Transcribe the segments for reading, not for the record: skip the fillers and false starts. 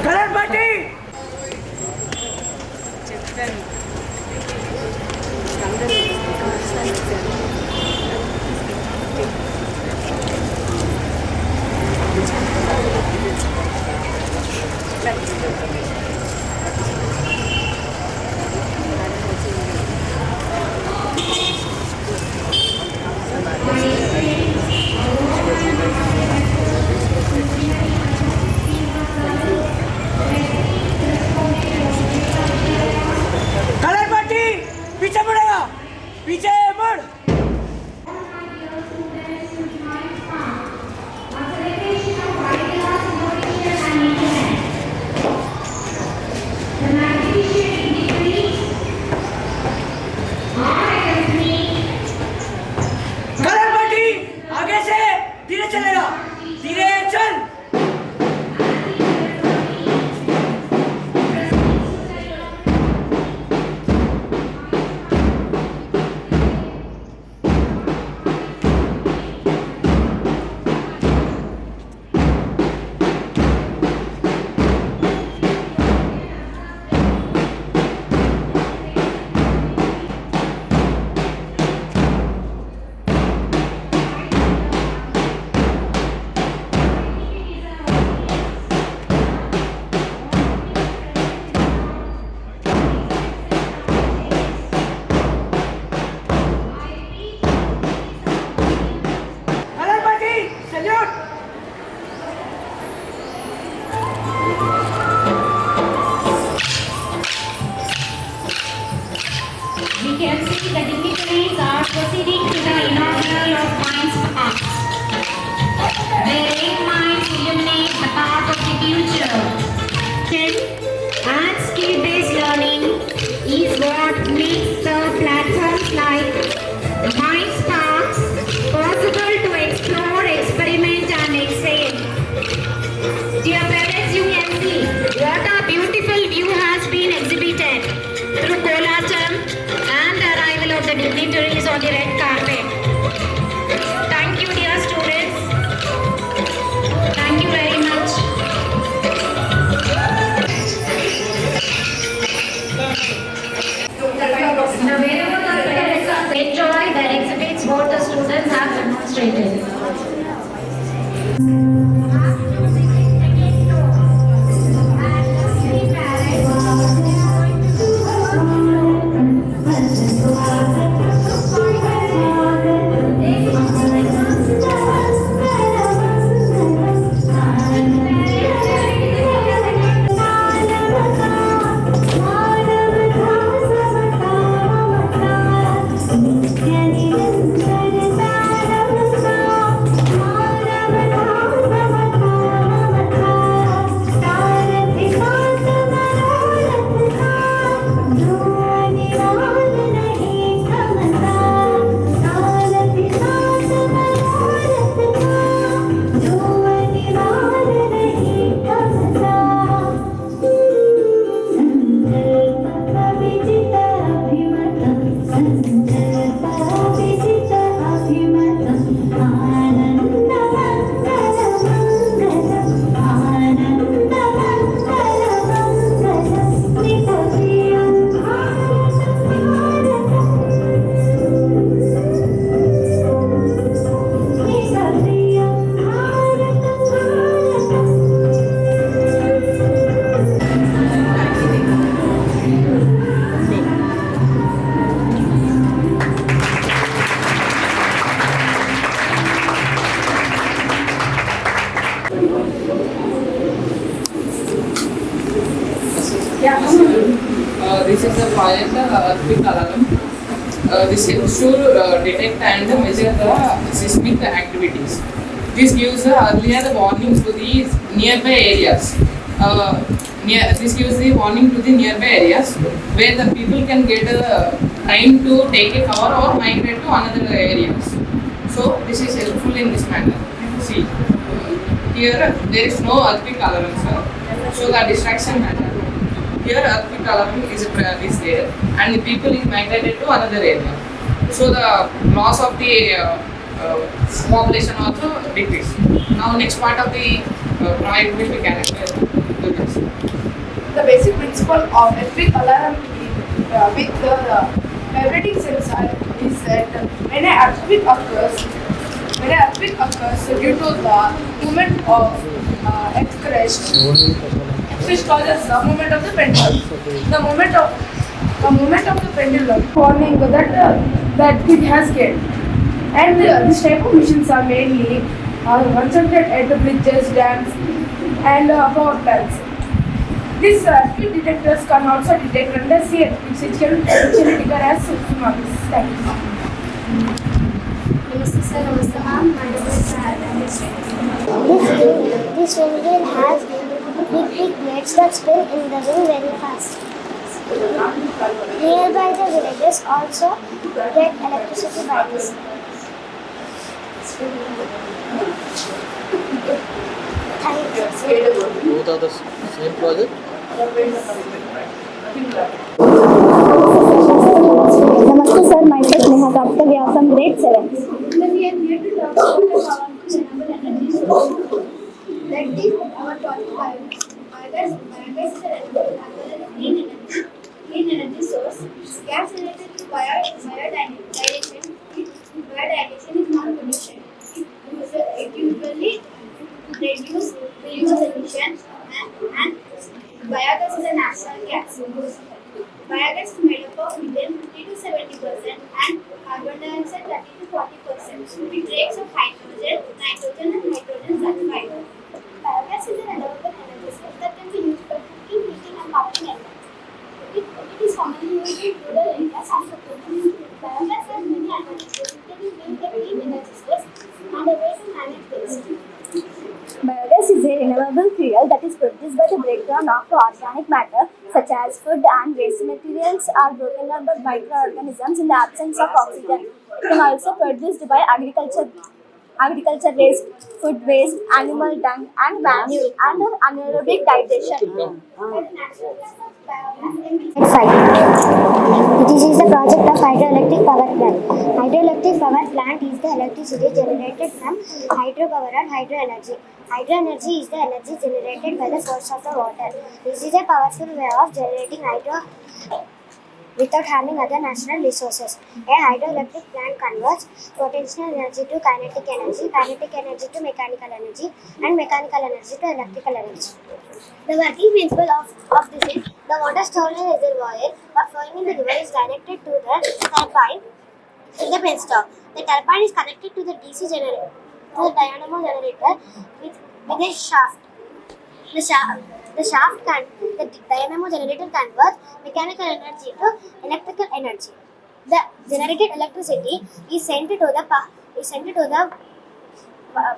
Colour party colour party पीछे मुड़ेगा, पीछे मुड़। कलर पार्टी आगे से धीरे चलेगा, धीरे चल। We can see the dignitaries are proceeding to the inaugural of Minds Park. Their eight minds illuminate the path of the future. And skill-based learning is what makes the platforms like Minds Parks possible to explore, experiment and excel. Dear parents, you can see what a beautiful view has been exhibited through Kolatam and the arrival of the dignitaries on the red carpet. Thank you, dear students. Thank you very much. The wherever the parents are enjoy that exhibits what the students have demonstrated. This is a pilot earthquake alarm. This helps to detect and measure the seismic activities. This gives earlier warning to the nearby areas. This gives the warning to the nearby areas where the people can get time to take a cover or migrate to another areas. So this is helpful in this manner. See, here there is no earthquake alarm, so the distraction matter. Here earthquake alarm is there and the people is migrated to another area. So the loss of the population also decrease. Now next part of the project will be characterized. The basic principle of electric alarm with the vibrating sensor is that when an earthquake occurs due to the movement of earth crust, which causes the movement of the pendulum. The movement of the pendulum warning that the earthquake has gained. And this type of machines are mainly concentrated at the bridges, dams, and power plants. These earthquake detectors can also detect undersea earthquakes, which can trigger as tsunamis. Thank you. Namaste sir, namaste ma'am. My name is Sahara. This windmill has big blades that spin in the wind very fast. Nearby the villages also get electricity by this. Thank you. Both are the same project? Namaste sir, myself Neha Gupta, we are from grade 7. We are here to talk about the renewable energy source. That is our topic biogas. Biogas is a renewable as well as clean energy source. Gas related to biodigestion is non-pollution. It usually reduce emission and biogas is a natural gas. Biogas is made up of methane 50 to 70% and carbon dioxide 30 to 40%. It breaks of hydrogen, nitrogen and hydrogen sulfide. Biogas is a renewable energy source that can be used for cooking, heating and powering energy. It is commonly used in rural areas and for cooking. Biogas has many advantages, including being a clean energy source and a way to manage waste. Biogas is a renewable fuel that is produced by the breakdown of organic matter such as food and waste materials are broken down by microorganisms in the absence of oxygen. It can also be produced by agriculture waste, food waste, animal dung and manure and anaerobic digestion. This is the project of hydroelectric power plant. Hydroelectric power plant is the electricity generated from hydropower or hydroenergy. Hydroenergy is the energy generated by the force of the water. This is a powerful way of generating hydro without harming other natural resources. A hydroelectric plant converts potential energy to kinetic energy to mechanical energy, and mechanical energy to electrical energy. The working principle of this is the water stored in a reservoir or flowing in the river is directed to the turbine in the penstock. The turbine is connected to the DC generator, to the dynamo generator with a shaft. The dynamo generator converts mechanical energy to electrical energy. The generated electricity is sent to the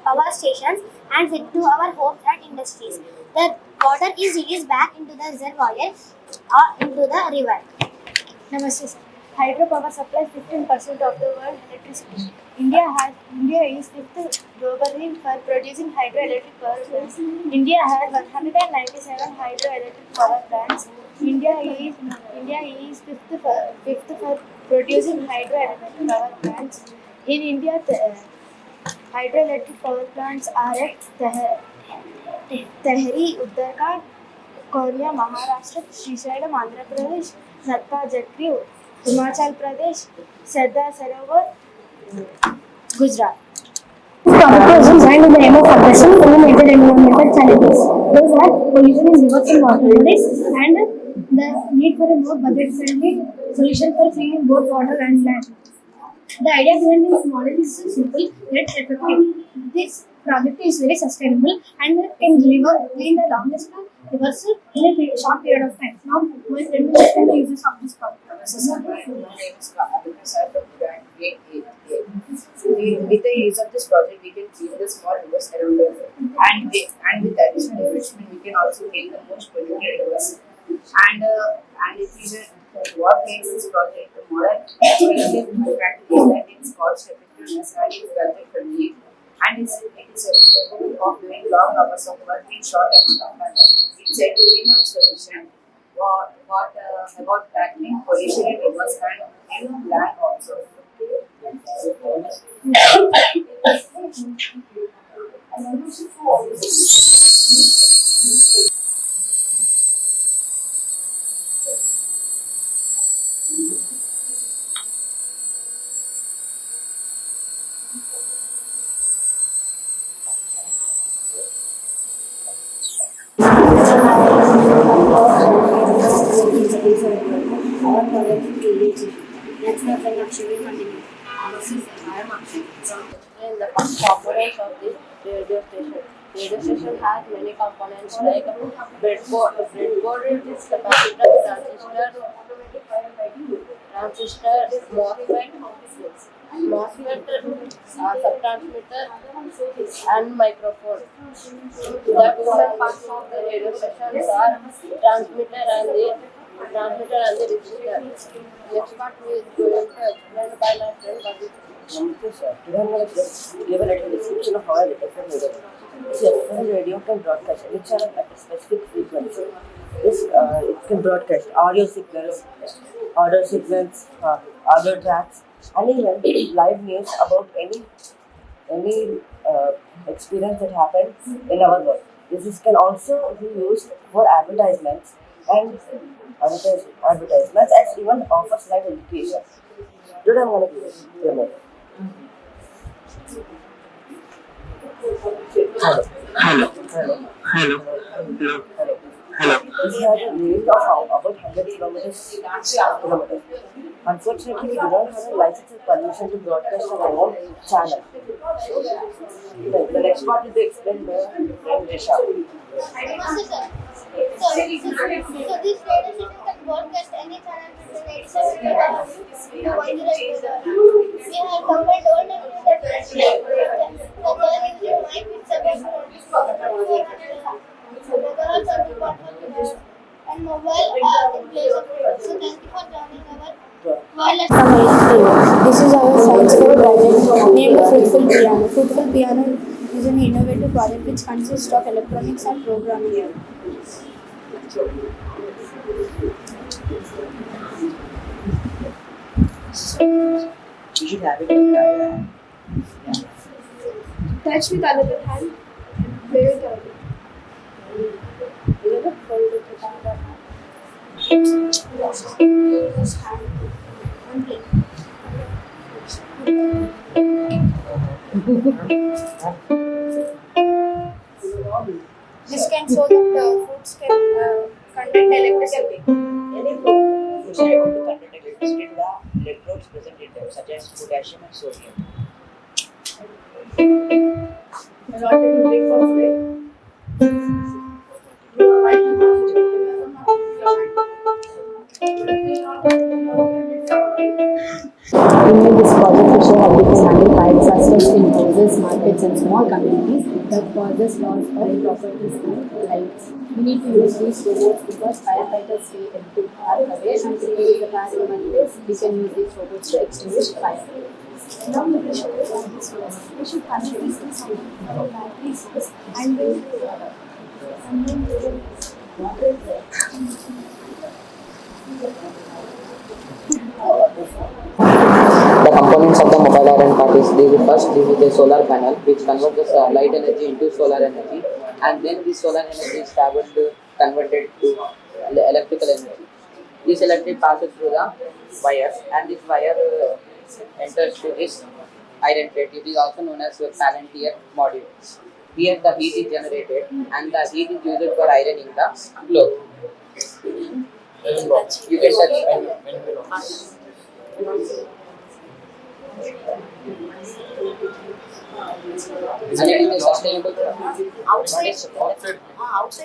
power stations and sent to our homes and industries. The water is released back into the reservoir or into the river. Namaste, sir. Hydropower supplies 15% of the world electricity. India is fifth globally for producing hydroelectric power plants. India has 197 hydroelectric power plants. India is fifth for producing hydroelectric power plants. In India, hydroelectric power plants are at Tehri, Uttarakhand, Korea, Maharashtra, Srisailam, Andhra Pradesh, Natta, Jatri, Himachal Pradesh, Sardar Sarovar, Gujarat. This topic was designed in the aim of addressing two major environmental challenges. Those are pollution in rivers and waterways and the need for a more budget-friendly solution for cleaning both water and land. The idea behind this model is simple yet effective. This project is very sustainable and can deliver clean the longest rivers in a short period of time. Now, let me explain the uses of this project. My name is Abhinav from grade 8. With the use of this project, we can clean the small rivers around us, and with additional enrichment, we can also clean the most polluted rivers. And what makes this project more expensive in practice is that its cost effectiveness and its budget friendly, and it is capable of doing long hours of work in short amount of time. It's a two-in-one solution. About tackling pollution in rivers and in land also. That's not very much. We continue. In the components of this radio station. Radio station has many components like breadboard is capacitor, transistor, MOSFET, subtransmitter, and microphone. The two main parts of the radio stations are transmitter and the resistor. Next part is going to explain by my friend Badri. Namaste sir. Today I'm going to give a little description of how an FM radio. So FM radio can broadcast any channel at a specific frequency. It can broadcast audio signals, audio tracks, and even live news about any experience that happened in our world. This can also be used for advertisements and even offers live education. Today I'm going to give a demo. Hello. This has a range of about 100 kilometers. Unfortunately, we do not have a license or permission to broadcast on our own channel. The next part will be explained by Risha. Namaste, sir. So this radio station can broadcast any channel between 87 to 100. We have combined all the new technology. The current using mic with and mobile in place of it. So thank you for joining our wireless. This is our science fair project named Fruitful Piano. Fruitful Piano is an innovative project which consists of electronics and programming. You should have it in the Touch with another hand. Play with other. Hold it with another hand. This hand and play. This can show that fruits can contain electricity. Any foods are able to conduct electricity in the electrodes present in them, such as potassium and sodium. We made this project to show how we can handle fire disasters in houses, markets, and small communities that causes loss of properties and lives. We need to use these robots because firefighters stay a bit far away, and to use the fire devices, we can use these robots to extinguish fire. Now we should connect these to some batteries and then The components of the mobile iron part is this is the solar panel, which converts light energy into solar energy, and then this solar energy is converted to electrical energy. This electric passes through the wire, and this wire enters to this iron plate. It is also known as a Palantir module. Here the heat is generated, and the heat is used for ironing the cloth. You can touch. And it is a sustainable product. Outside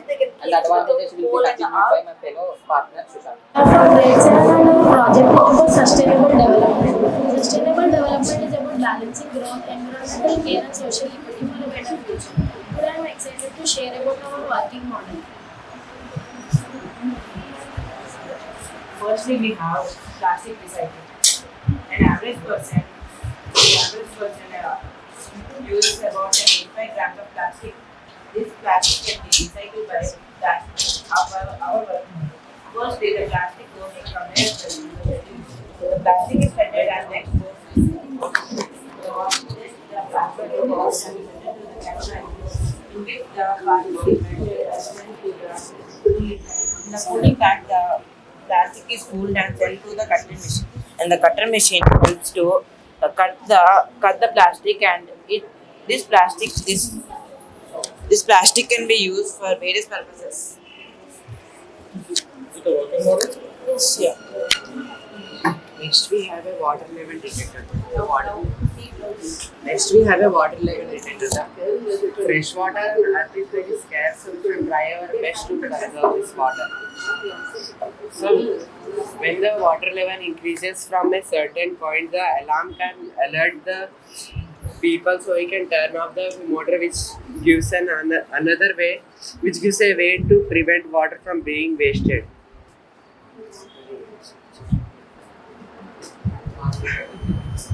they can And the advantages will be continued by my fellow partner Sushant. From grade 7 project about sustainable development. Sustainable development is about balancing growth, environmental care and social equity for a better future. Today I am excited to share about our working model. Firstly, we have plastic recycling. An average person uses about 85 grams of plastic. This plastic can be recycled by our working. Firstly, the plastic goes from there. The plastic is treated and next goes the plastic goes and sent to the chemical in which the participants in the cooling tank, the plastic is cooled and sent to the cutting machine, and the cutter machine helps to cut the plastic, and this plastic can be used for various purposes. With the working model? Yes, yeah. Next we have a water level detector. Next we have a water level detector. The fresh water and earth is very scarce, so we should try our best to conserve this water. So when the water level increases from a certain point, the alarm can alert the people, so we can turn off the motor, which gives another way, which gives a way to prevent water from being wasted.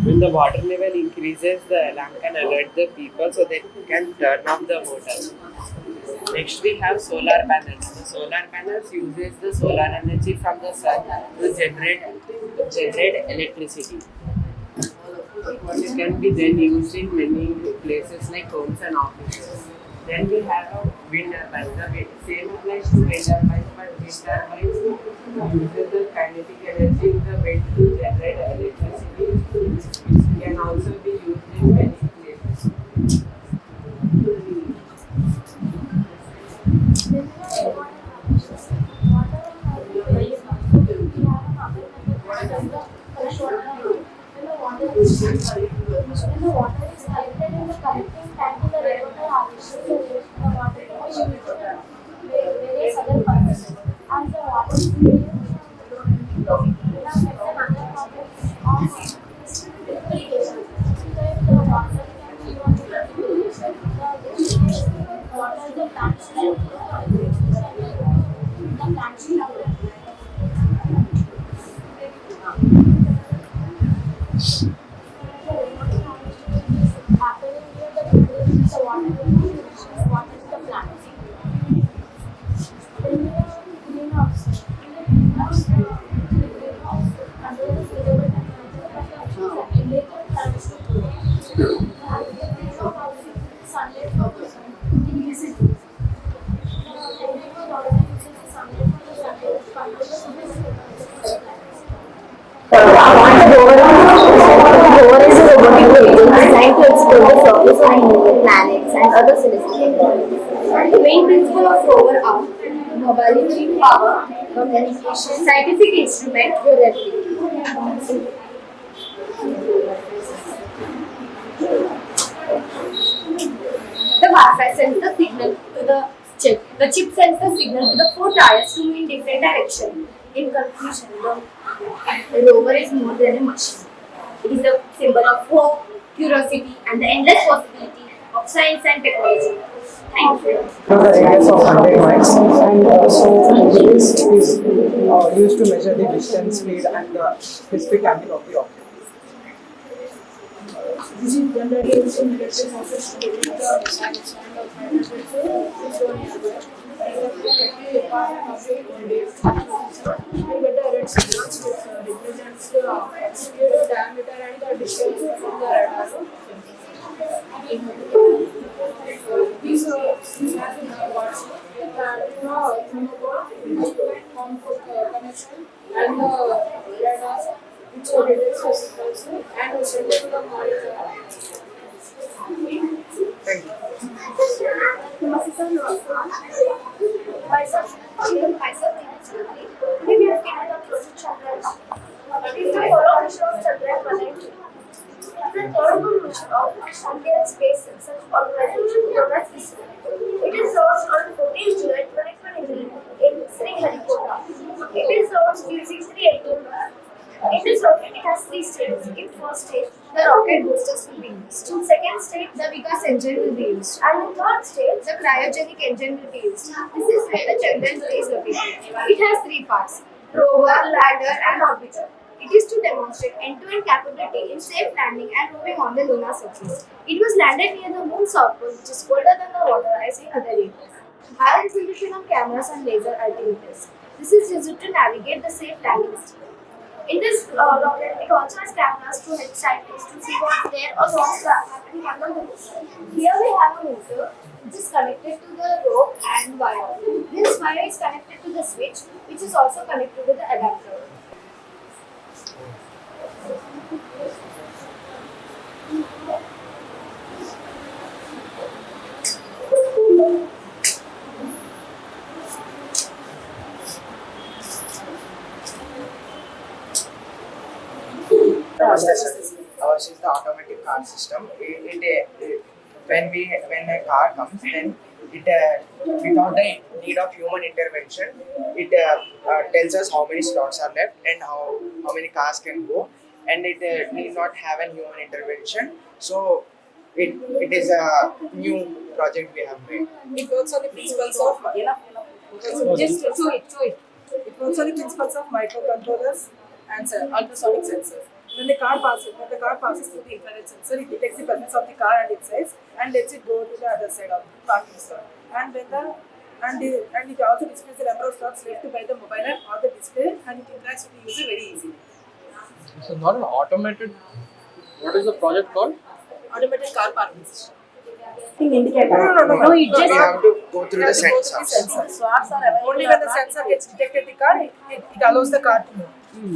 When the water level increases, the alarm can alert the people so they can turn off the motor. Next we have solar panels. The solar panels uses the solar energy from the sun to generate electricity. It can be then used in many places like homes and offices. Then we have a wind turbine. The same applies to wind turbines, but wind turbines uses the kinetic energy in the wind to generate electricity, which can also be used in many places. When the water is collected in the collecting tank in the rainwater harvester, the water can be used for various other purposes. As the water is used, irrigation. So if the water can be used for irrigation, the water is the plant should the plant should Rover is a robotic vehicle designed to explore the surface of moon, planets, and other celestial bodies. The main principles of rover are mobility, power, communication, scientific instrument, durability. The Wi-Fi sends the signal to the chip. The chip sends the signal to the 4 tires to move in different directions. In conclusion, the rover is more than a machine. It is a symbol of hope, curiosity, and the endless possibility of science and technology. Thank you. The radius of 100 miles, and also this is used to measure the distance, speed, and the specific angle of the object. This is generally used in electric office to detect the signs and the financial we get the red signals which represents the speed, diameter, and the distance from the radar. These has a watch connection and the radar which detects the signals and will send it to the monitor. Thank you. Myself, maybe I've given the project Chandrayaan. It is the follow mission of Chandrayaan 190. The third mission of Indian Space Research Organization known as ISRO. It is launched on 14 July 2023 in Sriharikota. It is launched using 3 engines. In this rocket, it has 3 stages. In first stage, the rocket boosters will be used. In second stage, the Vikas engine will be used. And in third stage, the cryogenic engine will be used. This is where the Chandrayaan is located. It has 3 parts: rover, lander, and orbiter. It is to demonstrate end-to-end capability in safe landing and moving on the lunar surface. It was landed near the moon's south pole, which is colder than the water as in other areas. High resolution of cameras and laser altimeters. This is used to navigate the safe landing system. In this rocket, it also has cameras to help scientists to see what's there or what's happening under the moon. Here we have a motor which is connected to the rope and wire. This wire is connected to the switch, which is also connected to the adapter. Ours is the automatic car system. When a car comes, then it without the need of human intervention, it tells us how many slots are left and how many cars can go, and it need not have a human intervention. So it is a new project we have made. It works on the principles of just show it. It works on the principles of microcontrollers and ultrasonic sensors. When the car passes through the infrared sensor, it detects the presence of the car and its size and lets it go to the other side of the parking slot. And it also displays the number of slots left by the mobile app or the display, and it interacts with the user very easily. So not an automated. What is the project called? Automated car parking system. No, it just We have to go through the sensors. Only when the sensor gets detected the car, it allows the car to move.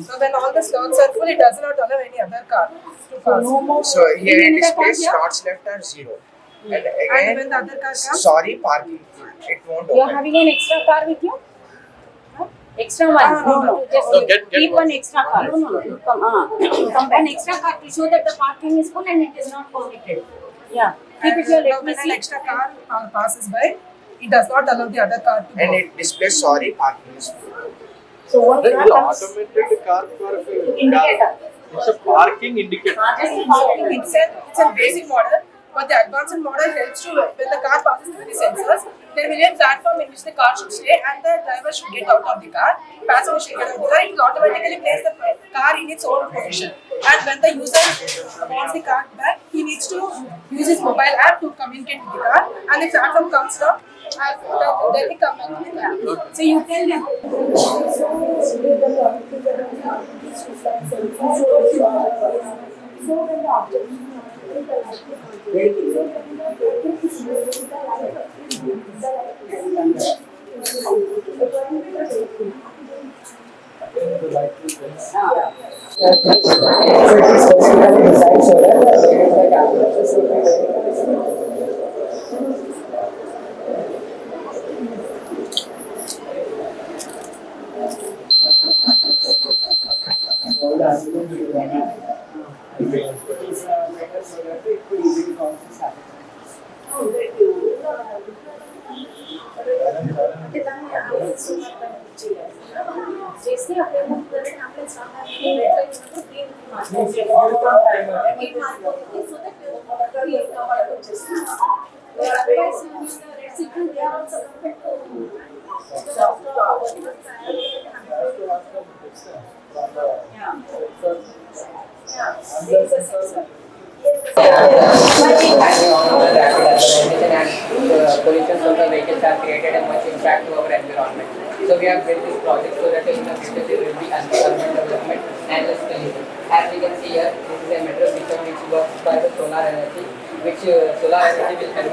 So when all the slots are full, it does not allow any other car to pass. So here it displays slots left are 0. And And again, when the other car comes, sorry, parking full. It won't You are open. having an extra car with you? Extra one? No. Just No, get keep one. one extra car. Come one extra car to show that the parking is full and it is not permitted. Yeah. Keep it here, let me when an see. extra car passes by, it does not allow the other car to And go. it displays sorry, parking is full. So what This is comes? automated car for Indicator. It's a parking indicator. Just a parking indicator. It's a basic model, but the advanced model helps to, when the car passes through the sensors, there will be a platform in which the car should stay and the driver should get out of the car, passenger should get out of the car. It will automatically place the car in its own position. And when the user wants the car back, he needs to use his mobile app to communicate with the car, and the platform comes down and then they come back to the car. So you tell them. Pollution from the vehicles have created a much impact to our environment. So we have built this project so that in the future there will be urban development and less pollution. As we can see here, this is a metro system which works by the solar energy, which solar energy will convert